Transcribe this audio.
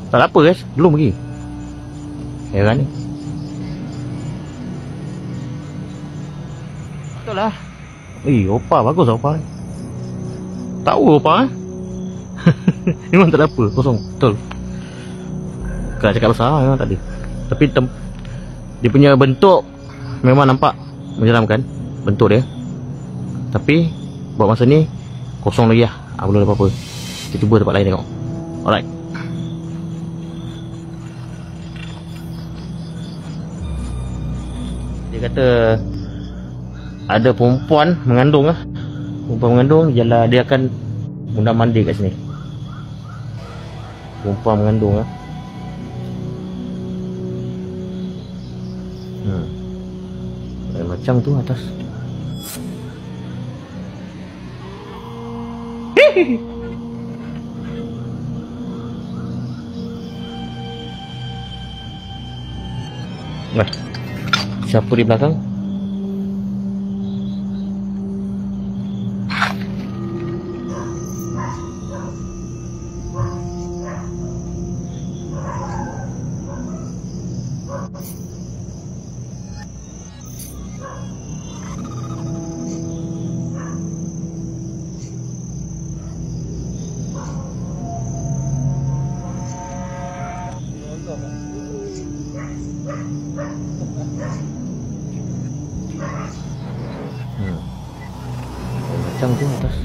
Tak apa guys, belum lagi. Heran ni. Betul lah. Opa bagus opa. Tahu opa memang tak ada apa, kosong. Betul. Kalau cakap besar memang tak ada. Tapi dia punya bentuk memang nampak menyeramkan, bentuk dia. Tapi buat masa ni kosong lagi lah. Belum ada apa-apa. Kita cuba tempat lain tengok. Alright. Dia kata ada perempuan mengandung lah. Perempuan mengandung ialah dia akan undang mandi kat sini. Perempuan mengandung lah. Macam tu atas. Wah, siapa di belakang? Macam tu atas.